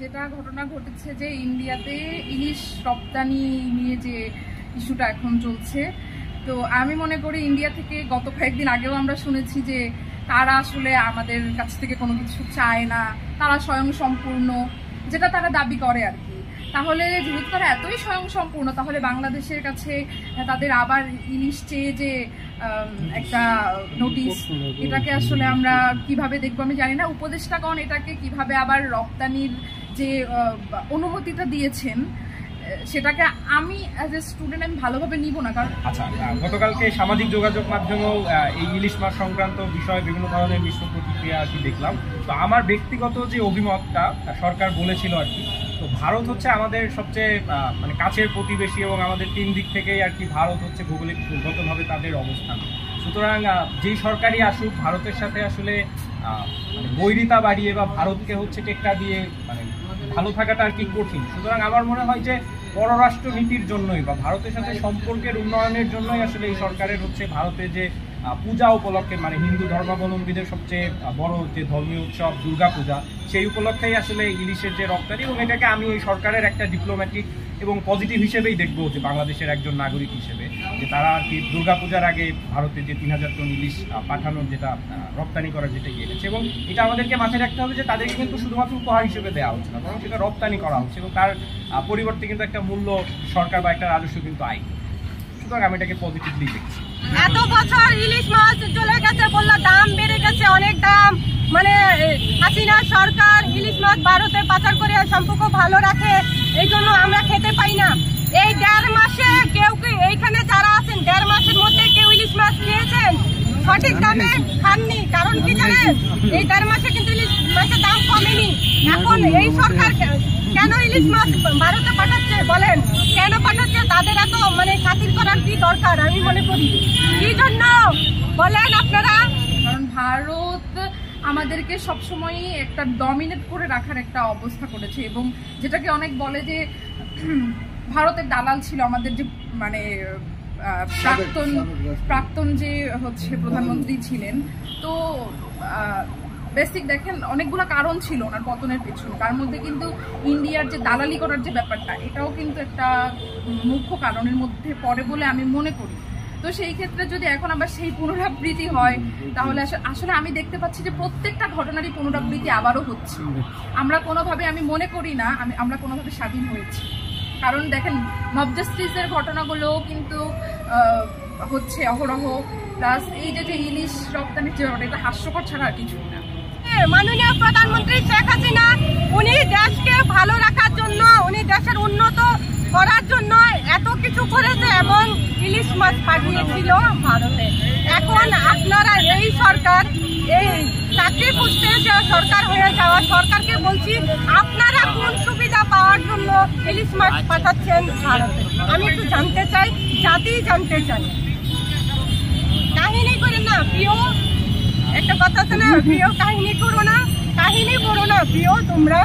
যেটা ঘটনা ঘটেছে যে ইন্ডিয়াতে ইলিশ রপ্তানি নিয়ে যে ইস্যুটা এখন চলছে, তো আমি মনে করি ইন্ডিয়া থেকে গত কয়েকদিন আগেও আমরা শুনেছি যে তারা আসলে আমাদের কাছ থেকে কোনো কিছু চায় না, তারা স্বয়ংসম্পূর্ণ, যেটা তারা দাবি করে আর কি। তাহলে যেহেতু তারা এতই স্বয়ংসম্পূর্ণ, তাহলে বাংলাদেশের কাছে তাদের আবার ইলিশ চেয়ে যে একটা নোটিশ, এটাকে আসলে আমরা কিভাবে দেখবো আমি জানি না। উপদেষ্টাগণ এটাকে কিভাবে আবার রপ্তানির যে অনুমতিটা দিয়েছেন সেটাকে আমি অ্যাজ এ স্টুডেন্ট আমি ভালোভাবে নিব না। কারণ আচ্ছা, গতকালকে সামাজিক যোগাযোগ মাধ্যমেও এই ইলিশ মাছ সংক্রান্ত বিষয়ে বিভিন্ন ধরনের মিশ্র প্রতিক্রিয়া আর কি দেখলাম। তো আমার ব্যক্তিগত যে অভিমতটা, সরকার বলেছিল আর কি, তো ভারত হচ্ছে আমাদের সবচেয়ে মানে কাছের প্রতিবেশী এবং আমাদের তিন দিক থেকেই আর কি ভারত হচ্ছে ভৌগোলিকগতভাবে তাদের অবস্থান। সুতরাং যেই সরকারই আসুক, ভারতের সাথে আসলে মানে বৈরিতা বাড়িয়ে বা ভারতকে হচ্ছে টেক্কা দিয়ে মানে ভালো থাকাটা আর কি কঠিন। সুতরাং আমার মনে হয় যে পররাষ্ট্র নীতির জন্যই বা ভারতের সাথে সম্পর্কের উন্নয়নের জন্যই আসলে এই সরকারের হচ্ছে ভারতে যে পূজা উপলক্ষে, মানে হিন্দু ধর্মাবলম্বীদের সবচেয়ে বড় যে ধর্মীয় উৎসব দুর্গা পূজা, সেই উপলক্ষেই আসলে ইলিশের যে রপ্তানি, এবং এটাকে আমি এই সরকারের একটা ডিপ্লোম্যাটিক এবং পজিটিভ হিসেবেই দেখবো যে বাংলাদেশের একজন নাগরিক হিসেবে, যে তারা আর কি দুর্গাপূজার আগে ভারতে যে 3000 টন ইলিশ পাঠানোর যেটা রপ্তানি করার যেটা গিয়েছে, এবং এটা আমাদেরকে মাথায় রাখতে হবে যে তাদেরকে কিন্তু শুধুমাত্র উপহার হিসেবে দেওয়া হচ্ছে না, বরং সেটা রপ্তানি করা হচ্ছে এবং তার পরিবর্তে কিন্তু একটা মূল্য সরকার বা একটা রাজস্ব কিন্তু আয়। সুতরাং আমি এটাকে পজিটিভলি দেখছি। এত বছর ইলিশ মাছ চলে গেছে, বললো দাম বেড়ে গেছে, অনেক দাম, মানে হাসিনা সরকার ইলিশ মাছ ভারতে পাচার করে সম্পর্ক ভালো রাখে, এই জন্য আমরা খেতে পাই না। এই 1.5 মাসে কেউ এইখানে যারা আছেন 1.5 মাসের মধ্যে কেউ ইলিশ মাছ খেয়েছেন সঠিক দামে খাননি। কারণ কি জানেন, এই 1.5 মাসে কিন্তু ইলিশ মাছের দাম কমেনি। এখন এই সরকার কেন ইলিশ মাছ ভারতে পাঠাচ্ছে বলেন, কেন পাঠাচ্ছে? তাদের এত মানে খাতির করার কি দরকার আমি মনে করি, কি জন্য বলেন আপনারা? কারণ ভারত আমাদেরকে সবসময়ই একটা ডমিনেট করে রাখার একটা অবস্থা করেছে, এবং যেটাকে অনেক বলে যে ভারতের দালাল ছিল আমাদের যে মানে প্রাক্তন যে হচ্ছে প্রধানমন্ত্রী ছিলেন। তো বেসিক দেখেন অনেকগুলো কারণ ছিল ওনার পতনের পেছনে, তার মধ্যে কিন্তু ইন্ডিয়ার যে দালালি করার যে ব্যাপারটা, এটাও কিন্তু একটা মুখ্য কারণের মধ্যে পড়ে বলে আমি মনে করি। তো সেই ক্ষেত্রে যদি এখন আবার সেই পুনরাবৃত্তি হয়, তাহলে আসলে আমি দেখতে পাচ্ছি যে প্রত্যেকটা ঘটনারই পুনরাবৃত্তি আবারও হচ্ছে। আমরা কোনোভাবে, আমি মনে করি না আমরা কোনোভাবে স্বাধীন হয়েছি। কারণ দেখেন মব জাস্টিসের ঘটনাগুলোও কিন্তু হচ্ছে অহরহ, প্লাস এই যে ইলিশ রপ্তানির যে ব্যাপারটা, এটা হাস্যকর ছাড়া আর কিছুই না। মাননীয় প্রধানমন্ত্রী শেখ হাসিনা, উনি দেশকে ভালো রাখার জন্য, উনি দেশের উন্নত করার জন্য এত কিছু করেছে এবং ইলিশ মাছ পাঠিয়েছিল ভারতে। এখন আপনারা এই সরকার, এই চাকরি খুঁজতে সরকার হয়ে যাওয়া সরকারকে বলছি, আপনারা কোন সুবিধা পাওয়ার জন্য ইলিশ মাছ পাঠাচ্ছেন ভারতে? আমি একটু জানতে চাই, জাতি জানতে চাই। কাহিনী করেন না প্রিয়, একটা কথা আছে না, প্রিয় কাহিনী করো না, কাহিনী করো না প্রিয় তোমরা।